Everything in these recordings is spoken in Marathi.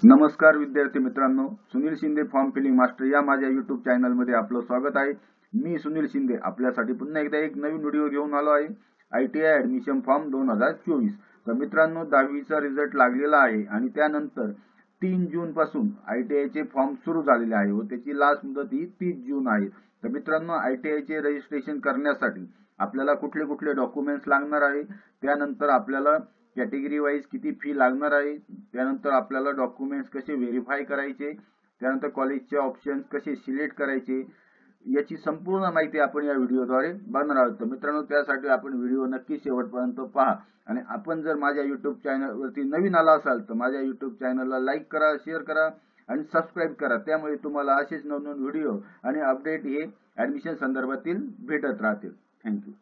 नमस्कार विद्यार्थी मित्रांनो, Sunil Shinde form filling master या माझ्या YouTube चॅनल मध्ये आपलं स्वागत आहे। मी सुनील शिंदे आपल्यासाठी पुन्हा एकदा एक नवीन व्हिडिओ घेऊन आलो आहे। ITI admission form 2024। तर मित्रांनो 10वीचा रिझल्ट लागलेला आहे आणि त्यानंतर 3 जून पासून ITI चे फॉर्म सुरू झालेले आहे व त्याची लास्ट मुदत ही 30 जून आहे। तर मित्रांनो ITI चे रजिस्ट्रेशन करण्यासाठी आपल्याला कुठले कुठले डॉक्युमेंट्स लागणार आहे, त्यानंतर आपल्याला कॅटेगरी वाइज किती फी लागणार आहे, त्यानंतर आपल्याला डॉक्युमेंट्स कसे व्हेरीफाय करायचे, त्यानंतर कॉलेजचे ऑप्शन्स कसे सिलेक्ट करायचे याची संपूर्ण माहिती आपण या व्हिडिओद्वारे बघणार आहोत। तर मित्रांनो त्यासाठी आपण व्हिडिओ नक्की शेवटपर्यंत पहा आणि आपण जर माझ्या YouTube चॅनलवरती नवीन आला असाल तर माझ्या YouTube चॅनलला लाईक करा, शेअर करा आणि सबस्क्राइब करा। त्यामुळे तुम्हाला असेच नवनवीन व्हिडिओ आणि अपडेट हे ऍडमिशन संदर्भातील भेटत राहतील। थँक्यू।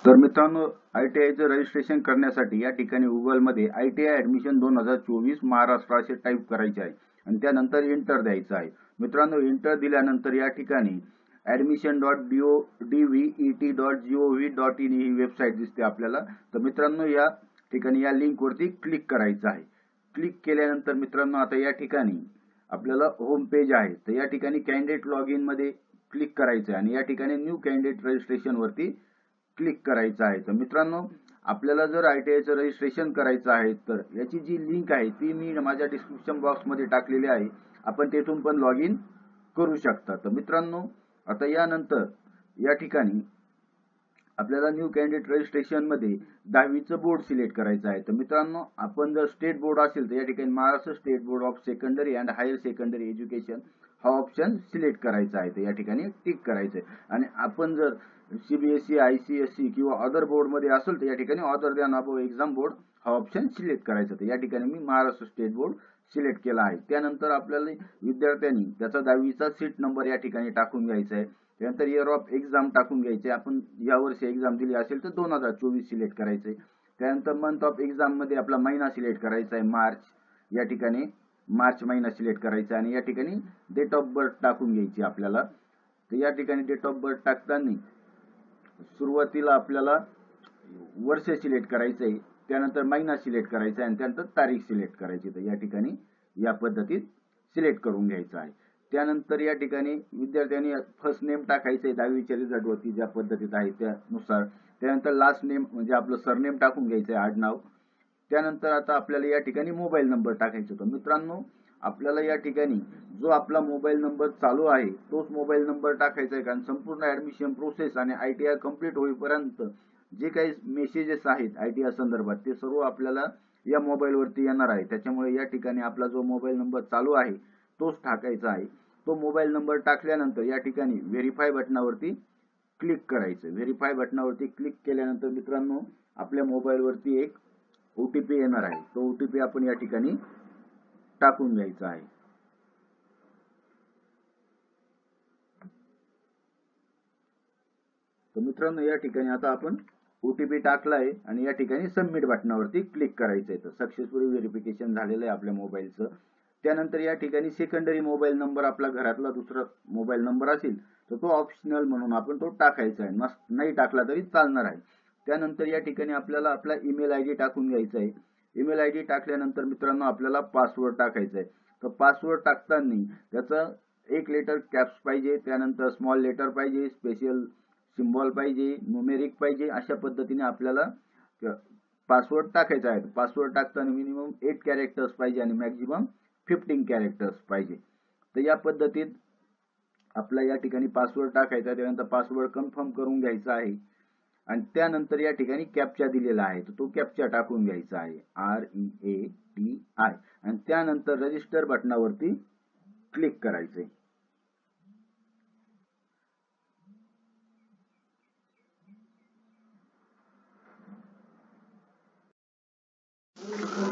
तर मित्रांनो ITI चे रजिस्ट्रेशन करण्यासाठी या ठिकाणी गुगल मध्ये ITI ऍडमिशन 2024 महाराष्ट्र असे टाइप करायचे आहे आणि त्यानंतर एंटर द्यायचं आहे। मित्रांनो एंटर दिल्यानंतर या ठिकाणी admission.dvet.gov.in ही वेबसाईट दिसते आपल्याला। तर मित्रांनो या ठिकाणी या लिंक वरती क्लिक करायचं आहे। क्लिक केल्यानंतर मित्रांनो आता या ठिकाणी आपल्याला होम पेज आहे। तर या ठिकाणी कॅन्डिडेट लॉगिन मध्ये क्लिक करायचं आहे आणि या ठिकाणी न्यू कॅन्डिडेट रजिस्ट्रेशन वरती क्लिक करायचं आहे। तर मित्रांनो आपल्याला जर ITI चं रजिस्ट्रेशन करायचं आहे तर याची जी लिंक आहे ती मी माझ्या डिस्क्रिप्शन बॉक्स मध्ये टाकलेली आहे, आपण तेथून पण लॉग इन करू शकता। तर मित्रांनो आता यानंतर या ठिकाणी आपल्याला न्यू कॅन्डिडेट रजिस्ट्रेशन मध्ये 10वीचं बोर्ड सिलेक्ट करायचं आहे। तर मित्रांनो आपण जर स्टेट बोर्ड असेल तर या ठिकाणी Maharashtra state board of secondary and higher secondary education हा ऑप्शन सिलेक्ट करायचा आहे। तर या ठिकाणी टिक करायचं आहे आणि आपण जर CBSE ICSE किंवा अदर बोर्ड मध्ये असेल तर या ठिकाणी other than above exam board हा ऑप्शन सिलेक्ट करायचा। तर या ठिकाणी मी महाराष्ट्र स्टेट बोर्ड सिलेक्ट केला आहे। त्यानंतर आपल्याला विद्यार्थ्यांनी त्याचा 10वीचा सीट नंबर या ठिकाणी टाकून घ्यायचा आहे। त्यानंतर इयर ऑफ एक्झाम टाकून घ्यायचे, आपण या वर्षी एक्झाम दिली असेल तर 2024 सिलेक्ट करायचे। त्यानंतर मंथ ऑफ एक्झाम मध्ये आपला महिना सिलेक्ट करायचा आहे मार्च, या ठिकाणी मार्च महिना सिलेक्ट करायचा आणि या ठिकाणी डेट ऑफ बर्थ टाकून घ्यायची आपल्याला। तर या ठिकाणी डेट ऑफ बर्थ टाकताना सुरुवातीला आपल्याला वर्ष सिलेक्ट करायचं आहे, त्यानंतर महिना सिलेक्ट करायचा आहे आणि त्यानंतर तारीख सिलेक्ट करायची। तर या ठिकाणी या पद्धतीत सिलेक्ट करून घ्यायचं आहे। त्यानंतर या ठिकाणी विद्यार्थ्यांनी फर्स्ट नेम टाकायचं आहे 10वीच्या रिझल्ट वरती ज्या पद्धतीत आहे त्यानुसार। त्यानंतर लास्ट नेम म्हणजे आपलं सरनेम टाकून घ्यायचं आहे, आडनाव। त्यानंतर आता आपल्याला या ठिकाणी मोबाईल नंबर टाकायचा। तर मित्रांनो आपल्याला या ठिकाणी जो आपला मोबाईल नंबर चालू आहे तोच मोबाईल नंबर टाकायचा आहे, कारण संपूर्ण ऍडमिशन प्रोसेस आणि ITI कंप्लीट होईपर्यंत जे काही मेसेजेस आहेत ITI संदर्भात ते सर्व आपल्याला या मोबाईल वरती येणार आहे। त्याच्यामुळे या ठिकाणी आपला जो मोबाईल नंबर चालू आहे तोच टाकायचा आहे। तो मोबाईल नंबर टाकल्यानंतर या ठिकाणी व्हेरीफाय बटनावरती क्लिक करायचं। व्हेरीफाय बटनावरती क्लिक केल्यानंतर मित्रांनो आपल्या मोबाईल वरती एक OTP येणार आहे, तो OTP आपण या ठिकाणी टाकून घ्यायचा आहे। तर मित्रांनो या ठिकाणी आता आपण OTP टाकला आहे आणि या ठिकाणी सबमिट बटनावरती क्लिक करायचं आहे। तर सक्सेसफुली व्हेरिफिकेशन झालेलं आहे आपल्या मोबाईलचं। त्यानंतर या ठिकाणी सेकंडरी मोबाईल नंबर आपला घरातला दुसरा मोबाईल नंबर असेल तर तो ऑप्शनल म्हणून आपण तो टाकायचा आहे, नाही टाकला तरी चालणार आहे। त्यानंतर या ठिकाणी आपल्याला आपला ईमेल ID टाकून घ्यायचा आहे। ईमेल ID टाकल्यानंतर मित्रांनो आपल्याला पासवर्ड टाकायचा आहे। तर पासवर्ड टाकताना त्याचा एक लेटर कॅप्स पाहिजे, त्यानंतर स्मॉल लेटर पाहिजे, स्पेशल सिम्बॉल पाहिजे, न्यूमेरिक पाहिजे, अशा पद्धतीने आपल्याला पासवर्ड टाकायचा आहे। पासवर्ड टाकताना मिनिमम 8 कॅरेक्टर्स पाहिजे आणि मॅक्झिमम 15 कॅरेक्टर्स पाहिजे। तर या पद्धतीत आपला या ठिकाणी पासवर्ड टाकायचा, त्यानंतर पासवर्ड कन्फर्म करून घ्यायचा आहे आणि त्यानंतर या ठिकाणी कॅप्चा दिलेला आहे तर तो कॅप्चा टाकून घ्यायचा आहे REATI आणि त्यानंतर रजिस्टर बटनावरती क्लिक करायचे।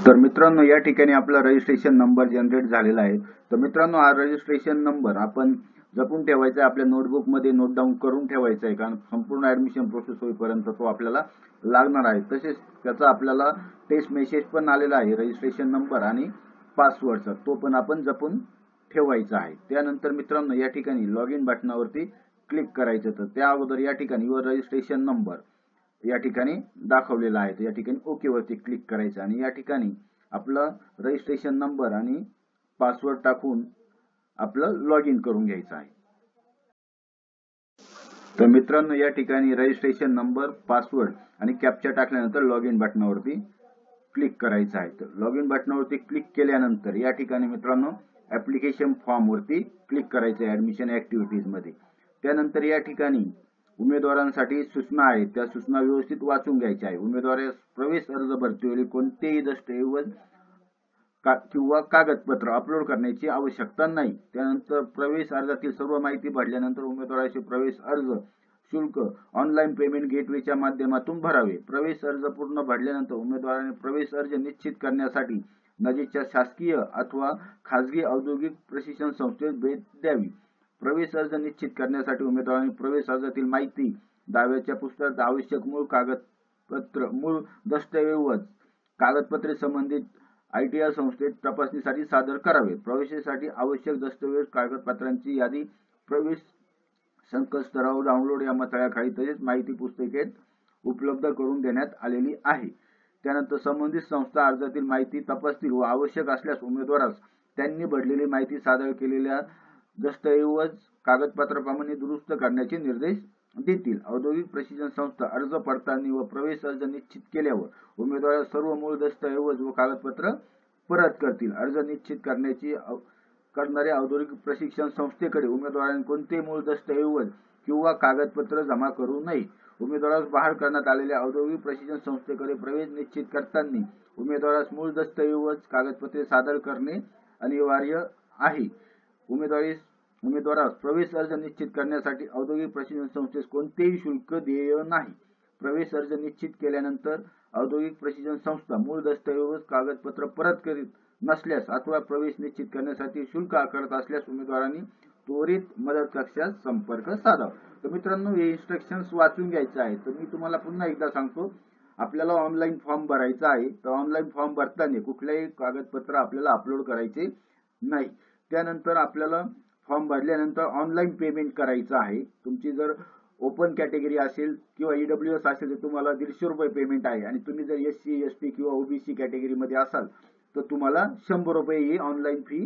तर मित्रांनो या ठिकाणी आपला रजिस्ट्रेशन नंबर जनरेट झालेला आहे। तर मित्रांनो हा रजिस्ट्रेशन नंबर आपण जपून ठेवायचा आहे, आपल्या नोटबुक मध्ये नोट डाऊन करून ठेवायचा आहे, कारण संपूर्ण ऍडमिशन प्रोसेस होईपर्यंत तो आपल्याला लागणार आहे। तसेच त्याचा आपल्याला टेस्ट मेसेज पण आलेला आहे रजिस्ट्रेशन नंबर आणि पासवर्डचा, तो पण आपण जपून ठेवायचं आहे। त्यानंतर मित्रांनो या ठिकाणी लॉग इन बटनावरती क्लिक करायचं। तर त्या अगोदर या ठिकाणी युअर रजिस्ट्रेशन नंबर या ठिकाणी दाखवलेला आहे। तर या ठिकाणी ओके वरती क्लिक करायचं आणि या ठिकाणी आपलं रजिस्ट्रेशन नंबर आणि पासवर्ड टाकून आपलं लॉग इन करून घ्यायचं आहे। तर मित्रांनो या ठिकाणी रजिस्ट्रेशन नंबर, पासवर्ड आणि कॅप्चा टाकल्यानंतर लॉग इन बटनावरती क्लिक करायचं आहे। तर लॉग इन बटनावरती क्लिक केल्यानंतर या ठिकाणी मित्रांनो ऍप्लिकेशन फॉर्म वरती क्लिक करायचं आहे ऍडमिशन ऍक्टिव्हिटीज मध्ये। त्यानंतर या ठिकाणी उमेदवारांसाठी सूचना आहेत, त्या सूचना व्यवस्थित वाचून घ्यायच्या आहे। उमेदवारास प्रवेश अर्ज भरतीवेळी कोणतेही दस्तऐवज किंवा कागदपत्र अपलोड करण्याची आवश्यकता नाही। त्यानंतर प्रवेश अर्जातील सर्व माहिती भरल्यानंतर उमेदवाराचे प्रवेश अर्ज शुल्क ऑनलाईन पेमेंट गेटवेच्या माध्यमातून भरावे। प्रवेश अर्ज पूर्ण भरल्यानंतर उमेदवाराने प्रवेश अर्ज निश्चित करण्यासाठी नजीकच्या शासकीय अथवा खाजगी औद्योगिक प्रशिक्षण संस्थेत भेट द्यावी। प्रवेश अर्ज निश्चित करण्यासाठी उमेदवारांनी प्रवेश अर्जातील माहिती, दाव्याच्या पुस्तकात आवश्यक मूळ कागदपत्र, मूळ दस्तऐवज, कागदपत्रे संबंधित ITR संस्थेत तपासणीसाठी सादर करावे। प्रवेशासाठी आवश्यक दस्तऐवज कागदपत्रांची यादी प्रवेश संकेतस्थळावर डाउनलोड या मथळ्याखाली तसेच माहिती पुस्तिकेत उपलब्ध करून देण्यात आलेली आहे। त्यानंतर संबंधित संस्था अर्जातील माहिती तपासतील व आवश्यक असल्यास उमेदवारास त्यांनी भरलेली माहिती सादर केलेल्या दस्तऐवज कागदपत्राप्रमाणे दुरुस्त करण्याचे निर्देश देतील। औद्योगिक प्रशिक्षण संस्था अर्ज पडताळणी व प्रवेश अर्ज निश्चित केल्यावर उमेदवारास सर्व मूळ दस्तऐवज व कागदपत्र परत करतील। अर्ज निश्चित करणाऱ्या औद्योगिक प्रशिक्षण संस्थेकडे उमेदवारांनी कोणते मूळ दस्तऐवज किंवा कागदपत्र जमा करू नये। उमेदवारास बहाल करण्यात आलेल्या औद्योगिक प्रशिक्षण संस्थेकडे प्रवेश निश्चित करताना उमेदवारास मूळ दस्तऐवज कागदपत्रे सादर करणे अनिवार्य आहे। उमेदवारास प्रवेश अर्ज निश्चित करण्यासाठी औद्योगिक प्रशिक्षण संस्थेस कोणतेही शुल्क देय नाही। प्रवेश अर्ज निश्चित केल्यानंतर औद्योगिक प्रशिक्षण संस्था मूळ दस्तऐवज कागदपत्र परत करीत नसल्यास अथवा प्रवेश निश्चित करण्यासाठी शुल्क आकारत असल्यास उमेदवारांनी त्वरित मदत कक्षास संपर्क साधावा। तर मित्रांनो हे इन्स्ट्रक्शन्स वाचून घ्यायचे आहे। तर मी तुम्हाला पुन्हा एकदा सांगतो, आपल्याला ऑनलाईन फॉर्म भरायचा आहे। तर ऑनलाईन फॉर्म भरताना कुठलेही कागदपत्र आपल्याला अपलोड करायचे नाही। त्यानंतर आपल्याला फॉर्म भरल्यानंतर ऑनलाईन पेमेंट करायचं आहे। तुमची जर ओपन कॅटेगरी असेल किंवा EWS असेल तर तुम्हाला 150 रुपये पेमेंट आहे आणि तुम्ही जर SC ST किंवा OBC कॅटेगरी मध्ये असाल तर तुम्हाला 100 रुपये ही ऑनलाईन फी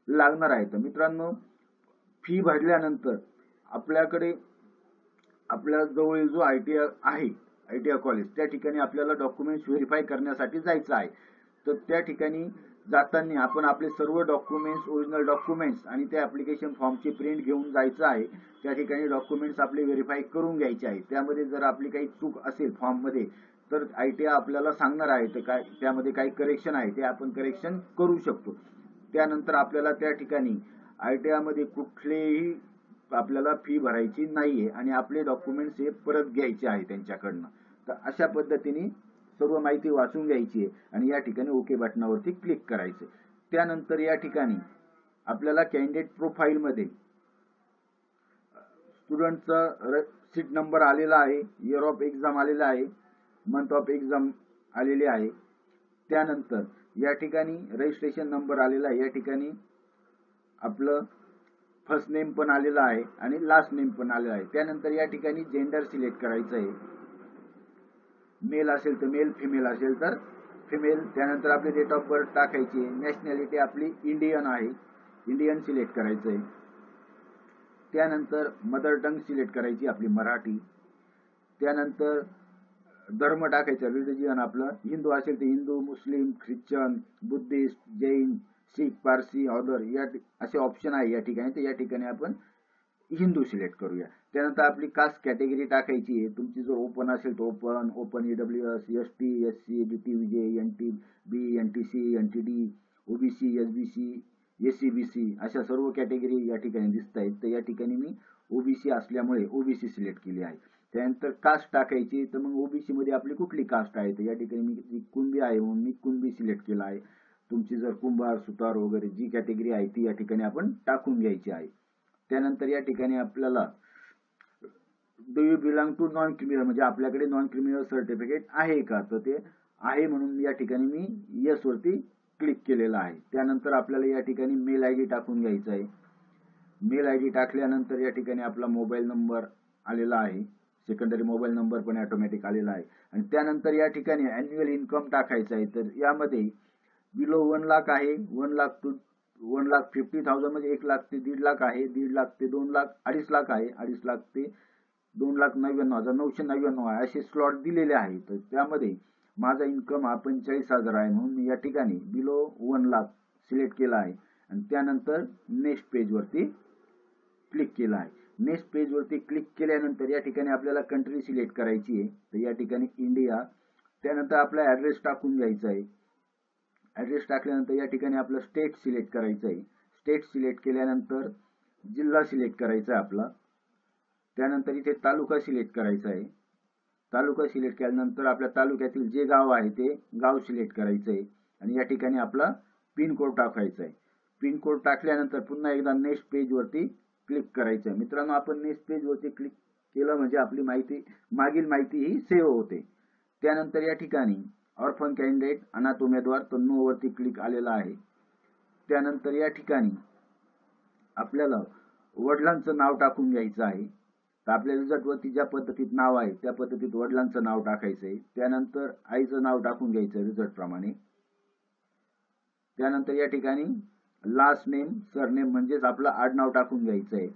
लागणार आहे। तर मित्रांनो फी भरल्यानंतर आपल्याकडे आपल्या जवळ जो ITR आहे, ITR कॉलेज, त्या ठिकाणी आपल्याला डॉक्युमेंट्स व्हेरीफाय करण्यासाठी जायचं आहे। तर त्या ठिकाणी जाताना आपण आपले सर्व डॉक्युमेंट्स, ओरिजिनल डॉक्युमेंट्स आणि त्या ऍप्लिकेशन फॉर्मची प्रिंट घेऊन जायचं आहे। त्या ठिकाणी डॉक्युमेंट्स आपले व्हेरीफाय करून घ्यायचे आहे। त्यामध्ये जर आपली काही चूक असेल फॉर्म मध्ये तर ITR आपल्याला सांगणार आहे, तर काय त्यामध्ये काही करेक्शन आहे ते आपण करेक्शन करू शकतो। त्यानंतर आपल्याला त्या ठिकाणी ITR मध्ये कुठलेही आपल्याला फी भरायची नाहीये आणि आपले डॉक्युमेंट्स हे परत घ्यायचे आहे त्यांच्याकडनं। तर अशा पद्धतीने सर्व माहिती वाचून घ्यायची आहे आणि या ठिकाणी ओके बटनावरती क्लिक करायचं। त्यानंतर या ठिकाणी आपल्याला कॅन्डिडेट प्रोफाइल मध्ये स्टुडंटचा सीट नंबर आलेला आहे, इयर ऑफ एक्झाम आलेला आहे, मंथ ऑफ एक्झाम आलेली आहे। त्यानंतर या ठिकाणी रजिस्ट्रेशन नंबर आलेला आहे, या ठिकाणी आपलं फर्स्ट नेम पण आलेला आहे आणि लास्ट नेम पण आलेला आहे। त्यानंतर या ठिकाणी जेंडर सिलेक्ट करायचं आहे, मेल असेल तर मेल, फिमेल असेल तर फिमेल। त्यानंतर आपली डेट ऑफ बर्थ टाकायची, नॅशनॅलिटी आपली इंडियन आहे, इंडियन सिलेक्ट करायचं आहे। त्यानंतर मदर टंग सिलेक्ट करायची आपली मराठी। त्यानंतर धर्म टाकायचा, रिलिजियन आपलं हिंदू असेल तर हिंदू, मुस्लिम, ख्रिश्चन, बुद्धिस्ट, जैन, शीख, पारसी, ऑर्डर या असे ऑप्शन आहे या ठिकाणी। तर या ठिकाणी आपण हिंदू सिलेक्ट करूया। त्यानंतर आपली कास्ट कॅटेगरी टाकायची आहे, तुमची जर ओपन असेल तर open, EWS, ST, SC, DT, VJ, NTB, NTC, NTD, OBC, SBC, SCBC अशा सर्व कॅटेगरी या ठिकाणी दिसत आहेत। तर या ठिकाणी मी OBC असल्यामुळे OBC सिलेक्ट केली आहे। त्यानंतर कास्ट टाकायची, तर मग OBC मध्ये आपली कुठली कास्ट आहे, तर या ठिकाणी मी कुणबी आहे म्हणून मी कुणबी सिलेक्ट केला आहे। तुमची जर कुंभार, सुतार वगैरे जी कॅटेगरी आहे ती या ठिकाणी आपण टाकून घ्यायची आहे। त्यानंतर या ठिकाणी आपल्याला do you belong to non criminal, म्हणजे आपल्याकडे नॉन क्रिमिनल सर्टिफिकेट आहे का, तर ते आहे म्हणून या ठिकाणी मी यस वरती क्लिक केलेला आहे. त्यानंतर आपल्याला या ठिकाणी मेल आय डी टाकून घ्यायचा आहे. मेल आय डी टाकल्यानंतर या ठिकाणी आपला मोबाईल नंबर आलेला आहे. सेकंडरी मोबाईल नंबर पण ऑटोमॅटिक आलेला आहे. आणि त्यानंतर या ठिकाणी अॅन्युअल इन्कम टाकायचं आहे. तर यामध्ये बिलो 1 लाख आहे, 1 लाख टू 1,50,000 म्हणजे 1 लाख ते 1.5 लाख आहे, 1.5 लाख ते 2 लाख 2.5 लाख आहे, 2.5 लाख ते 2,99,999 आहे, असे स्लॉट दिलेले आहेत. तर त्यामध्ये माझा इन्कम हा 45,000 आहे, म्हणून मी या ठिकाणी बिलो 1 लाख सिलेक्ट केला आहे. आणि त्यानंतर नेक्स्ट पेज वरती क्लिक केला आहे. नेक्स्ट पेज वरती क्लिक केल्यानंतर या ठिकाणी आपल्याला कंट्री सिलेक्ट करायची आहे. तर या ठिकाणी इंडिया. त्यानंतर आपला ऍड्रेस टाकून घ्यायचा आहे. ऍड्रेस टाकल्यानंतर या ठिकाणी आपलं स्टेट सिलेक्ट करायचं आहे. स्टेट सिलेक्ट केल्यानंतर जिल्हा सिलेक्ट करायचा आहे आपला. त्यानंतर इथे तालुका सिलेक्ट करायचा आहे. तालुका सिलेक्ट केल्यानंतर आपल्या तालुक्यातील जे गाव आहे ते गाव सिलेक्ट करायचं आहे. आणि या ठिकाणी आपला पिन कोड टाकायचा आहे. पिन कोड टाकल्यानंतर पुन्हा एकदा नेक्स्ट पेज वरती क्लिक करायचं आहे. मित्रांनो, आपण नेक्स्ट पेज वरती क्लिक केलं म्हणजे आपली माहिती, मागील माहिती ही सेव्ह होते. त्यानंतर या ठिकाणी ऑर्फन कॅन्डिडेट अनाथ उमेदवार तर नो वरती क्लिक आलेला आहे. त्यानंतर या ठिकाणी आपल्याला वडिलांचं नाव टाकून घ्यायचं आहे. तर आपल्या रिझल्ट वरती ज्या पद्धतीत नाव आहे त्या पद्धतीत वडिलांचं नाव टाकायचं आहे. त्यानंतर आईचं नाव टाकून घ्यायचं रिझल्ट प्रमाणे. त्यानंतर या ठिकाणी लास्ट नेम सरनेम म्हणजेच आपलं आडनाव टाकून घ्यायचं आहे.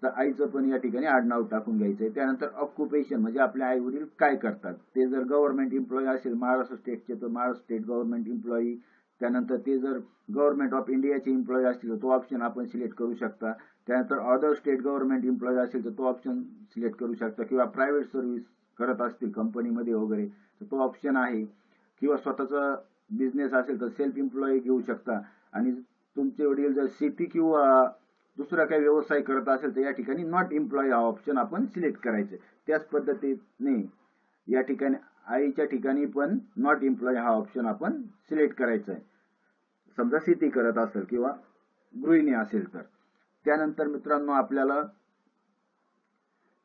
तर आईचं पण या ठिकाणी आडनाव टाकून घ्यायचं आहे. त्यानंतर ऑक्युपेशन म्हणजे आपले आई वडील काय करतात. ते जर गव्हर्नमेंट एम्प्लॉई असेल महाराष्ट्र स्टेटचे तर महाराष्ट्र स्टेट गव्हर्नमेंट एम्प्लॉई. त्यानंतर ते जर गव्हर्नमेंट ऑफ इंडियाचे एम्प्लॉई असतील तर तो ऑप्शन आपण सिलेक्ट करू शकता. त्यानंतर अदर स्टेट गव्हर्नमेंट एम्प्लॉई असेल तर तो ऑप्शन सिलेक्ट करू शकता. किंवा प्रायव्हेट सर्व्हिस करत असतील कंपनीमध्ये वगैरे तर तो ऑप्शन आहे. किंवा स्वतःचा बिझनेस असेल तर सेल्फ एम्प्लॉई घेऊ शकता. आणि तुमचे वडील जर शेती किंवा दुसरा काही व्यवसाय करत असेल तर या ठिकाणी नॉट एम्प्लॉई हा ऑप्शन आपण सिलेक्ट करायचे. त्याच पद्धतीने या ठिकाणी आईच्या ठिकाणी पण नॉट एम्प्लॉई हा ऑप्शन आपण सिलेक्ट करायचा आहे, समजा शेती करत असेल किंवा गृहिणी असेल तर. त्यानंतर मित्रांनो आपल्याला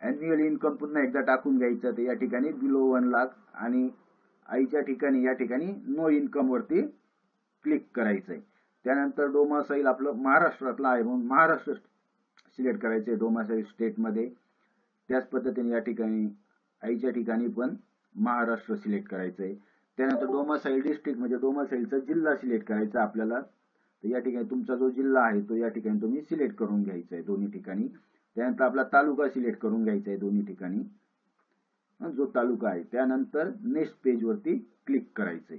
अॅन्युअल इन्कम पुन्हा एकदा टाकून घ्यायचं. तर या ठिकाणी बिलो 1 लाख आणि आईच्या ठिकाणी या ठिकाणी नो इन्कम वरती क्लिक करायचंय. त्यानंतर डोमासाईल आपलं महाराष्ट्रातला आहे म्हणून महाराष्ट्र सिलेक्ट करायचंय डोमासाईल स्टेट मध्ये. त्याच पद्धतीने या ठिकाणी आईच्या ठिकाणी पण महाराष्ट्र सिलेक्ट करायचंय. त्यानंतर डोमासाईल डिस्ट्रिक्ट म्हणजे डोमासाईलचा जिल्हा सिलेक्ट करायचा आपल्याला. तर या ठिकाणी तुमचा जो जिल्हा आहे तो या ठिकाणी तुम्ही सिलेक्ट करून घ्यायचा आहे दोन्ही ठिकाणी. त्यानंतर आपला तालुका सिलेक्ट करून घ्यायचा आहे दोन्ही ठिकाणी, जो तालुका आहे. त्यानंतर नेक्स्ट पेज वरती क्लिक करायचंय.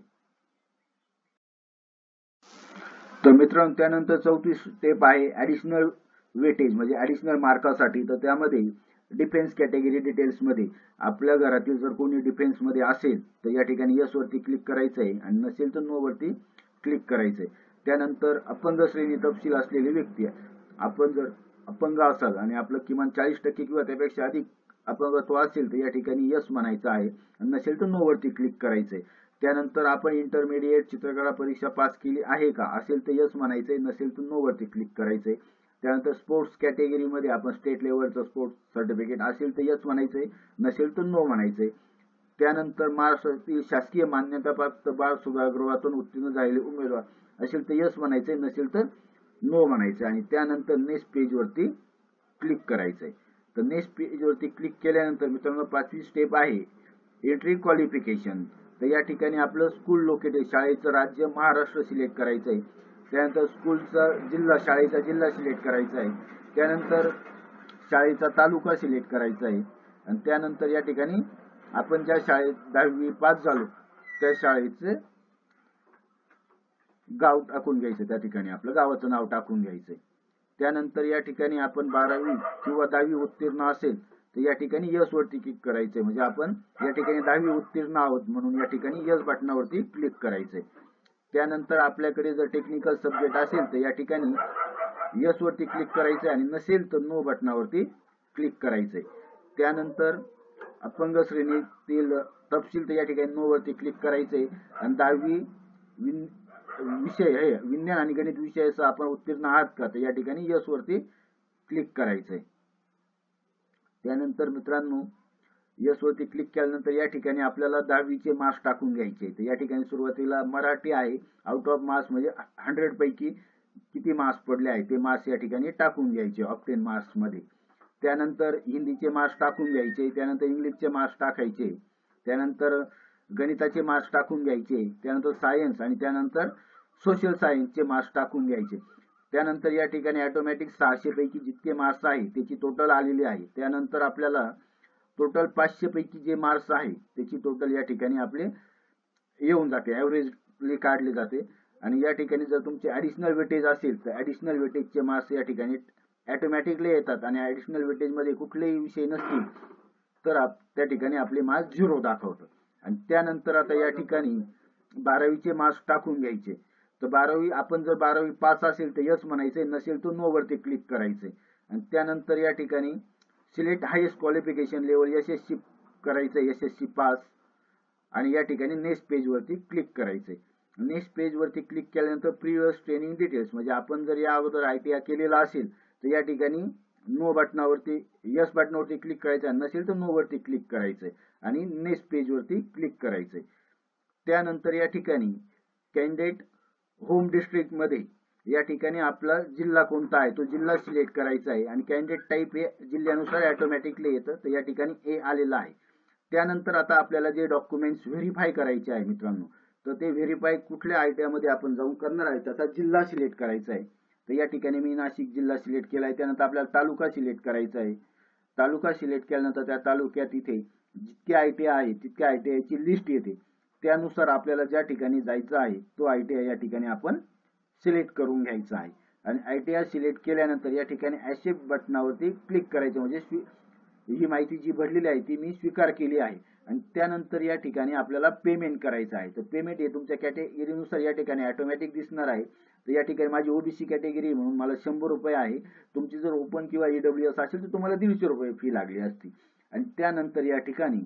तर मित्रांनो त्यानंतर चौथी स्टेप आहे ऍडिशनल वेटेज म्हणजे ऍडिशनल मार्कासाठी. तर त्यामध्ये डिफेन्स कॅटेगरी डिटेल्स मध्ये आपल्या घरातील जर कोणी डिफेन्स मध्ये असेल तर या ठिकाणी यस वरती क्लिक करायचं आहे आणि नसेल तर नो वरती क्लिक करायचंय. त्यानंतर अपंग श्रेणी तपशील असलेली व्यक्ती, आपण जर अपंग असाल आणि आपलं किमान 40% किंवा त्यापेक्षा अधिक अपंगत्व असेल तर या ठिकाणी यस म्हणायचं आहे आणि नसेल तर नो वरती क्लिक करायचंय. त्यानंतर आपण इंटरमिडिएट चित्रकला परीक्षा पास केली आहे का, असेल तर यस म्हणायचंय, नसेल तर नो वरती क्लिक करायचंय. त्यानंतर स्पोर्ट्स कॅटेगरीमध्ये आपण स्टेट लेवलचं स्पोर्ट्स सर्टिफिकेट असेल तर यस म्हणायचंय, नसेल तर नो म्हणायचंय. त्यानंतर महाराष्ट्रातील शासकीय मान्यताप्राप्त बाल सुधारगृहातून उत्तीर्ण झालेले उमेदवार असेल तर यस म्हणायचंय, नसेल तर नो म्हणायचंय. आणि त्यानंतर नेक्स्ट पेज वरती क्लिक करायचंय. तर नेक्स्ट पेज वरती क्लिक केल्यानंतर मित्रांनो 5वी स्टेप आहे एंट्री क्वालिफिकेशन. तर या ठिकाणी आपलं स्कूल लोकेटेड शाळेचं राज्य महाराष्ट्र सिलेक्ट करायचं आहे. त्यानंतर स्कूलचा जिल्हा शाळेचा जिल्हा सिलेक्ट करायचा आहे. त्यानंतर शाळेचा तालुका सिलेक्ट करायचा आहे. आणि त्यानंतर या ठिकाणी आपण ज्या शाळेत 10वी पास झालो त्या शाळेचे गाव टाकून घ्यायचं. त्या ठिकाणी आपलं गावाचं नाव टाकून घ्यायचंय. त्यानंतर या ठिकाणी आपण 12वी किंवा 10वी उत्तीर्ण असेल तर या ठिकाणी यस वरती क्लिक करायचंय. म्हणजे आपण या ठिकाणी 10वी उत्तीर्ण आहोत म्हणून या ठिकाणी यस बटनावरती क्लिक करायचंय. त्यानंतर आपल्याकडे जर टेक्निकल सब्जेक्ट असेल तर या ठिकाणी यस वरती क्लिक करायचंय आणि नसेल तर नो बटनावरती क्लिक करायचंय. त्यानंतर अपंग श्रेणीतील तपशील तर या ठिकाणी नो वरती क्लिक करायचंय. आणि 10वी विषय हे विज्ञान आणि गणित विषयाचं आपण उत्तीर्ण आहात का तर या ठिकाणी यस वरती क्लिक करायचंय. त्यानंतर मित्रांनो यस वरती क्लिक केल्यानंतर या ठिकाणी आपल्याला 10वीचे मार्क्स टाकून घ्यायचे. तर या ठिकाणी सुरुवातीला मराठी आहे, आउट ऑफ मार्क्स म्हणजे 100 पैकी किती मार्क्स पडले आहे ते मार्क्स या ठिकाणी टाकून घ्यायचे ऑप्टेन मार्क्स मध्ये. त्यानंतर हिंदीचे मार्क्स टाकून घ्यायचे, त्यानंतर इंग्लिशचे मार्क्स टाकायचे, त्यानंतर गणिताचे मार्क्स टाकून घ्यायचे, त्यानंतर सायन्स आणि त्यानंतर सोशल सायन्सचे मार्क्स टाकून घ्यायचे. त्यानंतर या ठिकाणी ऑटोमॅटिक 600 पैकी जितके मार्क्स आहे त्याची टोटल आलेली आहे. त्यानंतर आपल्याला टोटल 500 पैकी जे मार्क्स आहे त्याची टोटल या ठिकाणी आपले येऊन जाते, ॲव्हरेजली काढले जाते. आणि या ठिकाणी जर तुमचे ॲडिशनल वेटेज असेल तर ॲडिशनल वेटेजचे मार्क्स या ठिकाणी ऑटोमॅटिकली येतात. आणि ॲडिशनल वेटेजमध्ये कुठलेही विषय नसतील तर त्या ठिकाणी आपले मार्क्स 0 दाखवतात. आणि त्यानंतर आता या ठिकाणी 12वीचे मार्क्स टाकून घ्यायचे. तर 12वी आपण जर 12वी पास असेल तर यस म्हणायचे, नसेल तर नो वरती क्लिक करायचे. आणि त्यानंतर या ठिकाणी select highest qualification level SSC करायचं, SSC पास. आणि या ठिकाणी नेक्स्ट पेज वरती क्लिक करायचे. नेक्स्ट पेज वरती क्लिक केल्यानंतर प्रिव्हियस ट्रेनिंग डिटेल्स म्हणजे आपण जर या अगोदर ITI केलेला असेल तर या ठिकाणी नो बटनावरती यस बटनावरती क्लिक करायचं, नसेल तर नो वरती क्लिक करायचंय आणि नेक्स्ट पेज वरती क्लिक करायचंय. त्यानंतर या ठिकाणी कॅन्डिडेट होम डिस्ट्रिक्ट मध्ये या ठिकाणी आपला जिल्हा कोणता आहे तो जिल्हा सिलेक्ट करायचा आहे. आणि कॅन्डिडेट टाईप हे जिल्ह्यानुसार ऑटोमॅटिकली येतं, तर या ठिकाणी A आलेला आहे. त्यानंतर आता आपल्याला जे डॉक्युमेंट्स व्हेरीफाय करायचे आहे मित्रांनो, तर ते व्हेरीफाय कुठल्या ITI मध्ये आपण जाऊन करणार आहे त्याचा जिल्हा सिलेक्ट करायचा आहे. तर या ठिकाणी मी नाशिक जिल्हा सिलेक्ट केला आहे. त्यानंतर आपल्याला तालुका सिलेक्ट करायचा आहे. तालुका सिलेक्ट केल्यानंतर त्या तालुक्यात इथे जितके ITI आहे तितक्या ITI ची लिस्ट येते. त्यानुसार आपल्याला ज्या ठिकाणी जायचं आहे तो ITI या ठिकाणी आपण सिलेक्ट करून घ्यायचा आहे. आणि ITI सिलेक्ट केल्यानंतर या ठिकाणी ॲक्सेप्ट बटनावरती क्लिक करायचं, म्हणजे ही माहिती जी भरलेली आहे ती मी स्वीकार केली आहे. आणि त्यानंतर या ठिकाणी आपल्याला पेमेंट करायचं आहे. तर पेमेंट हे तुमच्या कॅटेगरीनुसार या ठिकाणी ऑटोमॅटिक दिसणार आहे. तर या ठिकाणी माझी OBC कॅटेगरी म्हणून मला 100 रुपये आहे. तुमची जर ओपन किंवा EWS असेल तर तुम्हाला 150 रुपये फी लागली असती. आणि त्यानंतर या ठिकाणी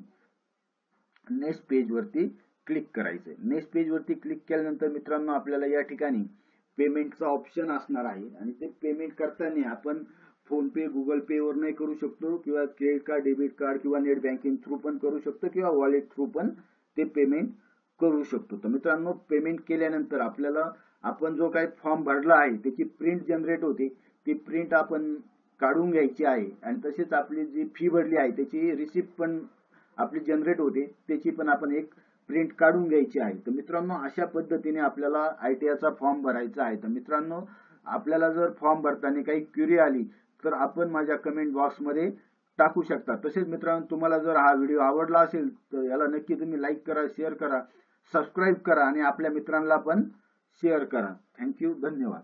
नेक्स्ट पेज वरती क्लिक करायचंय. नेक्स्ट पेज वरती क्लिक केल्यानंतर मित्रांनो आपल्याला या ठिकाणी पेमेंटचा ऑप्शन असणार आहे. आणि ते पेमेंट करताना आपण फोन पे, गुगल पे वर नाही करू शकतो, किंवा क्रेडिट कार्ड, डेबिट कार्ड किंवा नेट बँकिंग थ्रू पण करू शकतो, किंवा वॉलेट थ्रू पण ते पेमेंट करू शकतो. तर मित्रांनो पेमेंट केल्यानंतर आपल्याला आपण जो काही फॉर्म भरला आहे त्याची प्रिंट जनरेट होते. ती प्रिंट आपण काढून घ्यायची आहे. आणि तसेच आपली जी फी भरली आहे त्याची रिसिप्ट पण आपली जनरेट होते, त्याची पण आपण एक प्रिंट काढून घ्यायची आहे. तर मित्रांनो अशा पद्धतीने आपल्याला ITIचा फॉर्म भरायचा आहे. तर मित्रांनो आपल्याला जर फॉर्म भरताना काही क्वेरी आली तर आपण माझ्या कमेंट बॉक्समध्ये टाकू शकता. तसेच मित्रांनो तुम्हाला जर हा व्हिडिओ आवडला असेल तर याला नक्की तुम्ही लाईक करा, शेअर करा, सबस्क्राईब करा आणि आपल्या मित्रांना पण शेअर करा. थँक्यू, धन्यवाद.